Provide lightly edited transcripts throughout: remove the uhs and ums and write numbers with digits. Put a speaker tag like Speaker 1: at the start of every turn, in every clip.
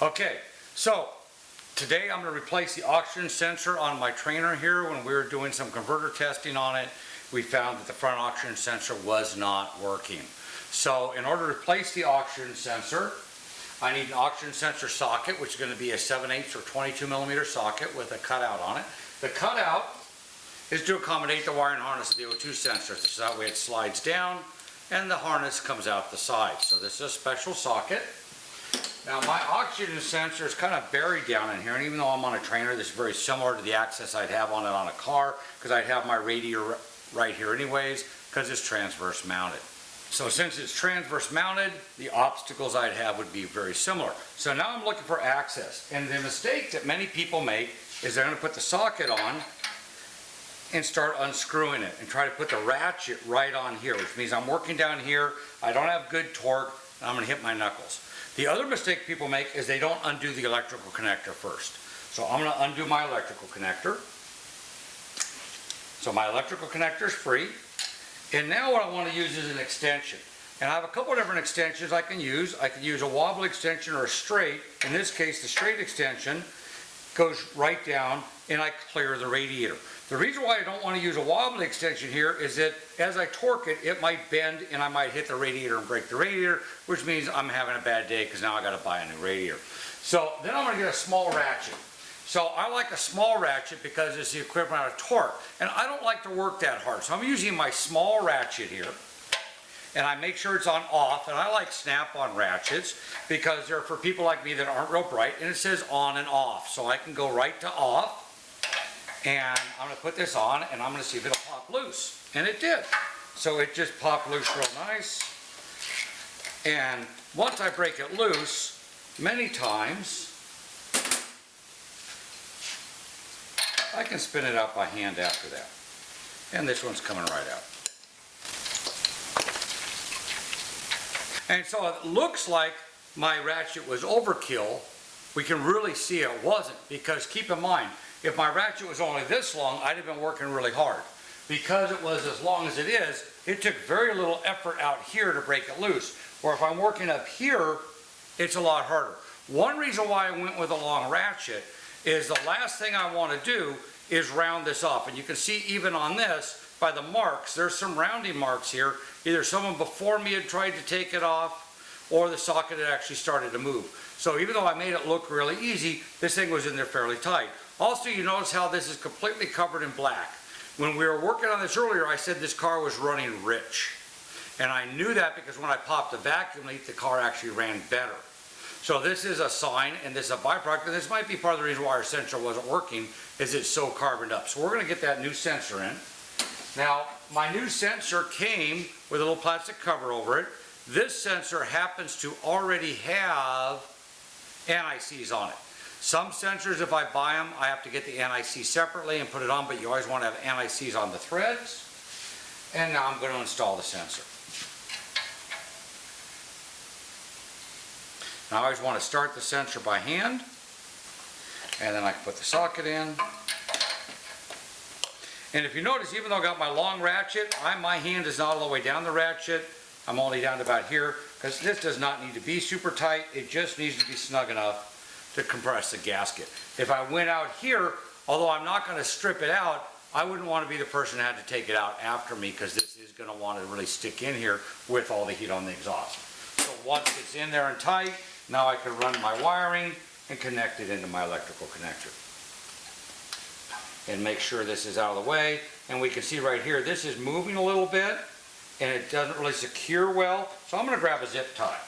Speaker 1: Okay, so today I'm going to replace the oxygen sensor on my trainer here. When we were doing some converter testing on it, we found that the front oxygen sensor was not working. So in order to replace the oxygen sensor, I need an oxygen sensor socket, which is going to be a 7/8 or 22 millimeter socket with a cutout on it. The cutout is to accommodate the wiring harness of the O2 sensor. So that way it slides down and the harness comes out the side. So this is a special socket. Now my oxygen sensor is kind of buried down in here, and even though I'm on a trainer, this is very similar to the access I'd have on it on a car, because I'd have my radiator right here anyways, because it's transverse mounted. So since it's transverse mounted, the obstacles I'd have would be very similar. So now I'm looking for access, and the mistake that many people make is they're going to put the socket on and start unscrewing it and try to put the ratchet right on here, which means I'm working down here, I don't have good torque, and I'm going to hit my knuckles. The other mistake people make is they don't undo the electrical connector first. So I'm going to undo my electrical connector. So my electrical connector is free. And now what I want to use is an extension. And I have a couple of different extensions I can use. I can use a wobble extension or a straight. In this case, the straight extension goes right down and I clear the radiator. The reason why I don't want to use a wobbly extension here is that as I torque it, it might bend and I might hit the radiator and break the radiator, which means I'm having a bad day because now I got to buy a new radiator. So then I'm going to get a small ratchet. So I like a small ratchet because it's the equivalent of torque. And I don't like to work that hard. So I'm using my small ratchet here. And I make sure it's on off. And I like snap-on ratchets because they're for people like me that aren't real bright. And it says on and off. So I can go right to off. And I'm going to put this on and I'm going to see if it'll pop loose. And it did. So it just popped loose real nice. And once I break it loose, many times, I can spin it out by hand after that. And this one's coming right out. And so it looks like my ratchet was overkill. We can really see it wasn't, because keep in mind, if my ratchet was only this long, I'd have been working really hard. Because it was as long as it is, it took very little effort out here to break it loose. Or if I'm working up here, it's a lot harder. One reason why I went with a long ratchet is the last thing I want to do is round this off. And you can see even on this, by the marks, there's some rounding marks here. Either someone before me had tried to take it off, or the socket had actually started to move. So even though I made it look really easy, this thing was in there fairly tight. Also, you notice how this is completely covered in black. When we were working on this earlier, I said this car was running rich. And I knew that because when I popped the vacuum leak, the car actually ran better. So this is a sign, and this is a byproduct, and this might be part of the reason why our sensor wasn't working, is it's so carboned up. So we're going to get that new sensor in. Now, my new sensor came with a little plastic cover over it. This sensor happens to already have NICs on it. Some sensors, if I buy them, I have to get the NIC separately and put it on, but you always want to have NICs on the threads. And now I'm going to install the sensor. Now I always want to start the sensor by hand, and then I can put the socket in. And if you notice, even though I got my long ratchet, my hand is not all the way down the ratchet. I'm only down to about here, because this does not need to be super tight. It just needs to be snug enough to compress the gasket. If I went out here, although I'm not going to strip it out, I wouldn't want to be the person that had to take it out after me, because this is going to want to really stick in here with all the heat on the exhaust. So once it's in there and tight, now I can run my wiring and connect it into my electrical connector. And make sure this is out of the way. And we can see right here, this is moving a little bit and it doesn't really secure well. So I'm going to grab a zip tie.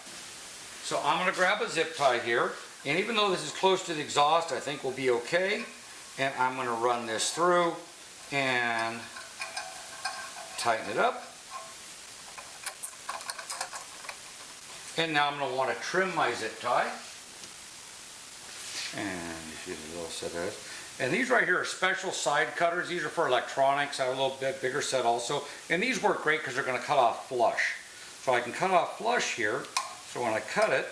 Speaker 1: So I'm going to grab a zip tie here. And even though this is close to the exhaust, I think we'll be okay. And I'm going to run this through and tighten it up. And now I'm going to want to trim my zip tie. And just use a little set of this. And these right here are special side cutters. These are for electronics. I have a little bit bigger set also. And these work great because they're going to cut off flush. So I can cut off flush here. So when I cut it,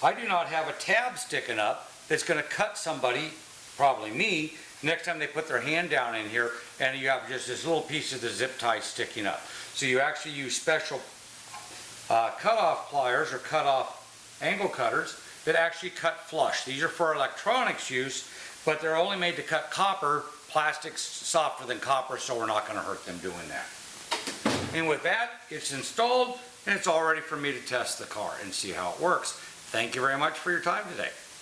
Speaker 1: I do not have a tab sticking up that's going to cut somebody, probably me, next time they put their hand down in here and you have just this little piece of the zip tie sticking up. So you actually use special cut-off pliers or cut-off angle cutters that actually cut flush. These are for electronics use, but they're only made to cut copper. Plastic's softer than copper, so we're not going to hurt them doing that. And with that, it's installed and it's all ready for me to test the car and see how it works. Thank you very much for your time today.